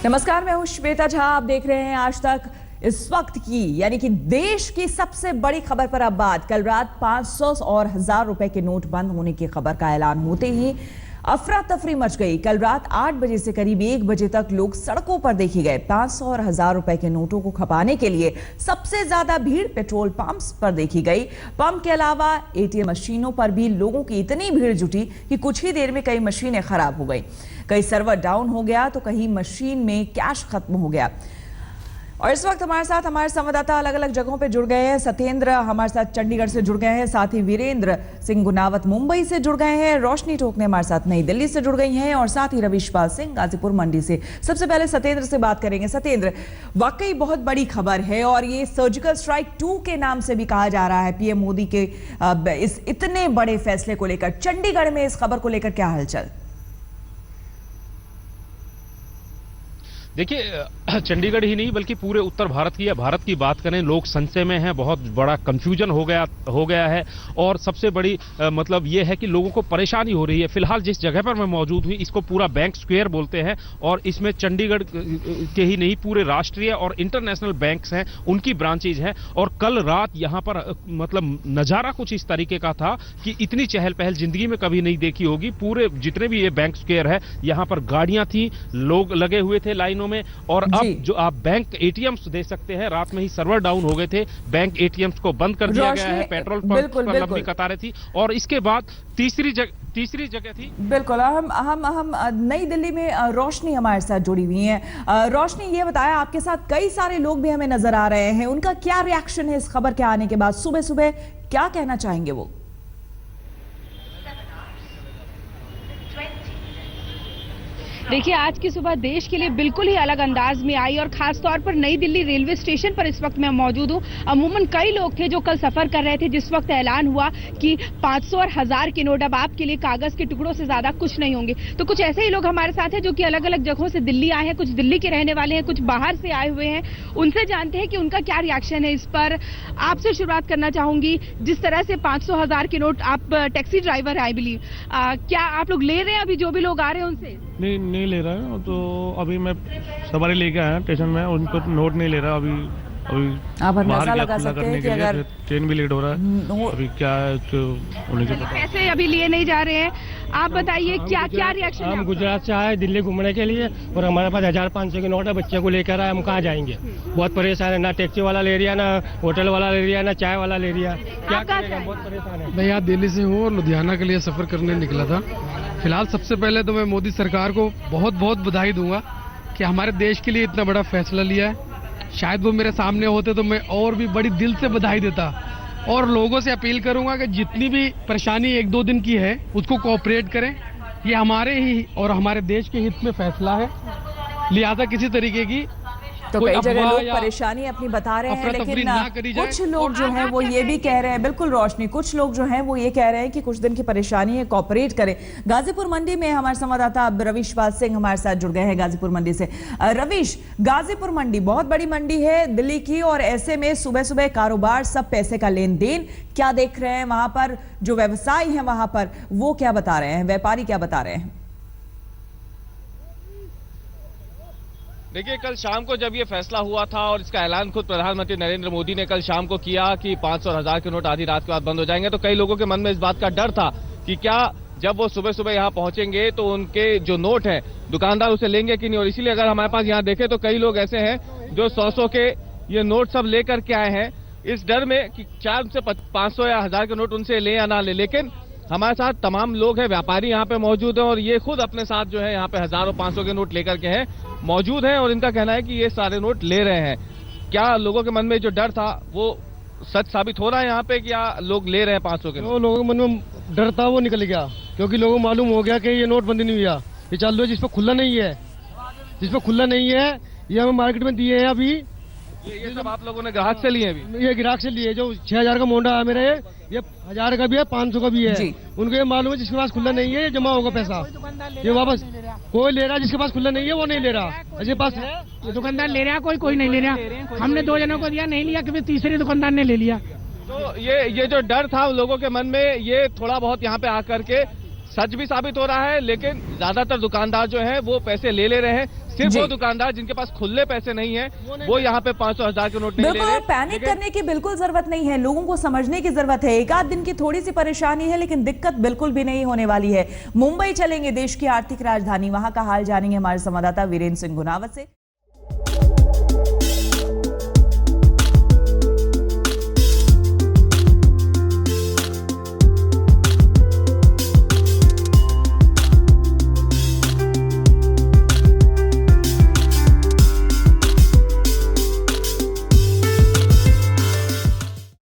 नमस्कार, मैं हूं श्वेता झा। आप देख रहे हैं आज तक। इस वक्त की यानी कि देश की सबसे बड़ी खबर पर अब बात। कल रात 500 और 1000 रुपए के नोट बंद होने की खबर का ऐलान होते ही अफरा तफरी मच गई। कल रात 8 बजे से करीब 1 बजे तक लोग सड़कों पर देखे गए। 500 और 1000 रुपए के नोटों को खपाने के लिए सबसे ज्यादा भीड़ पेट्रोल पंप्स पर देखी गई। पंप के अलावा एटीएम मशीनों पर भी लोगों की इतनी भीड़ जुटी कि कुछ ही देर में कई मशीनें खराब हो गई, कहीं सर्वर डाउन हो गया तो कहीं मशीन में कैश खत्म हो गया। और इस वक्त हमारे साथ हमारे संवाददाता अलग अलग जगहों पे जुड़ गए हैं। सत्येंद्र हमारे साथ चंडीगढ़ से जुड़ गए हैं, साथ ही वीरेंद्र सिंह गुनावत मुंबई से जुड़ गए हैं, रोशनी टोकने हमारे साथ नई दिल्ली से जुड़ गई हैं और साथ ही रविशपाल सिंह गाजीपुर मंडी से। सबसे पहले सत्येंद्र से बात करेंगे। सत्येंद्र, वाकई बहुत बड़ी खबर है और ये सर्जिकल स्ट्राइक 2 के नाम से भी कहा जा रहा है पीएम मोदी के इस इतने बड़े फैसले को लेकर। चंडीगढ़ में इस खबर को लेकर क्या हलचल? देखिए, चंडीगढ़ ही नहीं बल्कि पूरे उत्तर भारत की बात करें, लोग संशय में हैं। बहुत बड़ा कंफ्यूजन हो गया है और सबसे बड़ी मतलब ये है कि लोगों को परेशानी हो रही है। फिलहाल जिस जगह पर मैं मौजूद हूँ इसको पूरा बैंक स्क्वायर बोलते हैं और इसमें चंडीगढ़ के ही नहीं पूरे राष्ट्रीय और इंटरनेशनल बैंक्स हैं, उनकी ब्रांचेज हैं। और कल रात यहाँ पर मतलब नज़ारा कुछ इस तरीके का था कि इतनी चहल पहल जिंदगी में कभी नहीं देखी होगी। पूरे जितने भी ये बैंक स्क्वायर है यहाँ पर गाड़ियां थी, लोग लगे हुए थे लाइनों में। और अब जो आप बैंक एटीएम्स दे सकते हैं, रात में ही सर्वर डाउन हो गए थे, बैंक एटीएम्स को बंद कर दिया गया है। पेट्रोल पंप पर लंबी कतारें थी और इसके बाद तीसरी जगह थी। बिल्कुल। हम नई दिल्ली में रोशनी हमारे साथ जुड़ी हुई है। रोशनी, ये बताया, आपके साथ कई सारे लोग भी हमें नजर आ रहे हैं, उनका क्या रिएक्शन है इस खबर के आने के बाद? सुबह सुबह क्या कहना चाहेंगे वो? देखिए, आज की सुबह देश के लिए बिल्कुल ही अलग अंदाज में आई और खास तौर पर नई दिल्ली रेलवे स्टेशन पर इस वक्त मैं मौजूद हूँ। अमूमन कई लोग थे जो कल सफर कर रहे थे जिस वक्त ऐलान हुआ कि 500 और 1000 के नोट अब आपके लिए कागज के टुकड़ों से ज्यादा कुछ नहीं होंगे। तो कुछ ऐसे ही लोग हमारे साथ हैं जो कि अलग अलग जगहों से दिल्ली आए हैं, कुछ दिल्ली के रहने वाले हैं, कुछ बाहर से आए हुए हैं। उनसे जानते हैं कि उनका क्या रिएक्शन है इस पर। आपसे शुरुआत करना चाहूंगी, जिस तरह से 500 1000 के नोट, आप टैक्सी ड्राइवर है आई बिलीव, क्या आप लोग ले रहे हैं अभी जो भी लोग आ रहे हैं उनसे? नहीं ले रहा है। तो अभी मैं सवारी लेके आया स्टेशन में, उनको नोट नहीं ले रहा अभी आप अंदाजा लगा सकते हैं कि अगर ट्रेन भी लेट हो रहा है अभी क्या है तो उन्हें को पता। पैसे अभी लिए नहीं जा रहे हैं। आप बताइए क्या रिएक्शन है? हम गुजरात से आए दिल्ली घूमने के लिए और हमारे पास 1500 के नोट है, बच्चे को लेकर आए, हम कहाँ जाएंगे? बहुत परेशान है, ना टैक्सी वाला ले रहा, ना होटल वाला ले रहा, ना चाय वाला ले रहा। क्या करेगा? बहुत परेशान है। मैं यहाँ दिल्ली से हूँ और लुधियाना के लिए सफर करने निकला था। फिलहाल सबसे पहले तो मैं मोदी सरकार को बहुत बहुत बधाई दूंगा कि हमारे देश के लिए इतना बड़ा फैसला लिया है। शायद वो मेरे सामने होते तो मैं और भी बड़ी दिल से बधाई देता। और लोगों से अपील करूंगा कि जितनी भी परेशानी 1-2 दिन की है उसको कोऑपरेट करें। ये हमारे ही और हमारे देश के हित में फैसला है, लिहाजा किसी तरीके की तो कई जगह लोग परेशानी अपनी बता रहे हैं, लेकिन कुछ लोग जो हैं वो ये भी कह रहे हैं, बिल्कुल रोशनी, कुछ लोग जो हैं वो ये कह रहे हैं कि कुछ दिन की परेशानी है, कोऑपरेट करें। गाजीपुर मंडी में हमारे संवाददाता रविशपाल सिंह हमारे साथ जुड़ गए हैं गाजीपुर मंडी से। रविश, गाजीपुर मंडी बहुत बड़ी मंडी है दिल्ली की और ऐसे में सुबह सुबह कारोबार, सब पैसे का लेन देन, क्या देख रहे हैं वहां पर? जो व्यवसायी हैं वहां पर वो क्या बता रहे हैं, व्यापारी क्या बता रहे हैं? देखिए, कल शाम को जब ये फैसला हुआ था और इसका ऐलान खुद प्रधानमंत्री नरेंद्र मोदी ने कल शाम को किया कि 500 और 1000 के नोट आधी रात के बाद बंद हो जाएंगे, तो कई लोगों के मन में इस बात का डर था कि क्या जब वो सुबह सुबह यहाँ पहुंचेंगे तो उनके जो नोट हैं दुकानदार उसे लेंगे कि नहीं। और इसीलिए अगर हमारे पास यहाँ देखें तो कई लोग ऐसे हैं जो 100 के ये नोट सब लेकर के आए हैं इस डर में कि क्या उनसे 500 या 1000 के नोट उनसे ले या ना ले। लेकिन हमारे साथ तमाम लोग हैं, व्यापारी यहाँ पे मौजूद हैं और ये खुद अपने साथ जो है यहाँ पे 1000 और 500 के नोट लेकर के हैं मौजूद हैं और इनका कहना है कि ये सारे नोट ले रहे हैं। क्या लोगों के मन में जो डर था वो सच साबित हो रहा है यहाँ पे? क्या लोग ले रहे हैं 500 के नोट? लोगों के मन में डर था वो निकल गया, क्योंकि लोगों को मालूम हो गया कि ये नोटबंदी नहीं हुआ। ये चालू है जिस पर खुला नहीं है, ये हमें मार्केट में दिए हैं अभी। ये सब आप लोगों ने ग्राहक से लिए अभी? ये ग्राहक से लिए, जो 6000 का मोंडा है मेरे, ये 1000 का भी है, 500 का भी है। उनको ये मालूम है जिसके पास खुला नहीं है ये जमा होगा पैसा, ये वापस कोई ले रहा है, जिसके पास खुला नहीं है वो नहीं ले रहा, जिसके पास है ये दुकानदार ले रहा, कोई नहीं ले रहा। हमने 2 जनों को दिया, नहीं लिया, कभी तीसरे दुकानदार ने ले लिया। तो ये जो डर था लोगों के मन में, ये थोड़ा बहुत यहाँ पे आकर के सच भी साबित हो रहा है, लेकिन ज्यादातर दुकानदार जो है वो पैसे ले रहे हैं। सिर्फ वो दुकानदार जिनके पास खुले पैसे नहीं है वो यहाँ पे 500 1000 के नोट नहीं ले रहे। पैनिक करने की बिल्कुल जरूरत नहीं है, लोगों को समझने की जरूरत है। एक आध दिन की थोड़ी सी परेशानी है, लेकिन दिक्कत बिल्कुल भी नहीं होने वाली है। मुंबई चलेंगे, देश की आर्थिक राजधानी, वहां का हाल जानेंगे हमारे संवाददाता वीरेंद्र सिंह गुनावत से।